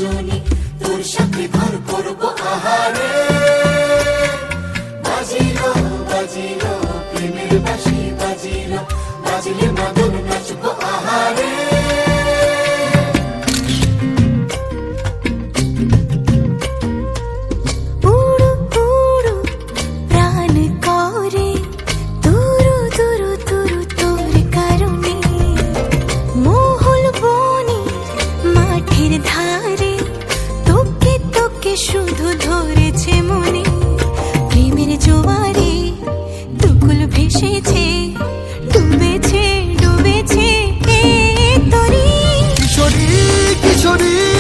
রজনী, তোর সাথে ঘর করবো আহারে। বাজিলো বাজিলো প্রেমের বাঁশি বাজিলো, বাজিলে মাদল নাচবো আহারে। শুধু ধরেছে মনে প্রেমের জোয়ারে, দুকুল ভেসেছে, ডুবেছে ডুবেছে এ তরি। কিশোরী কিশোরী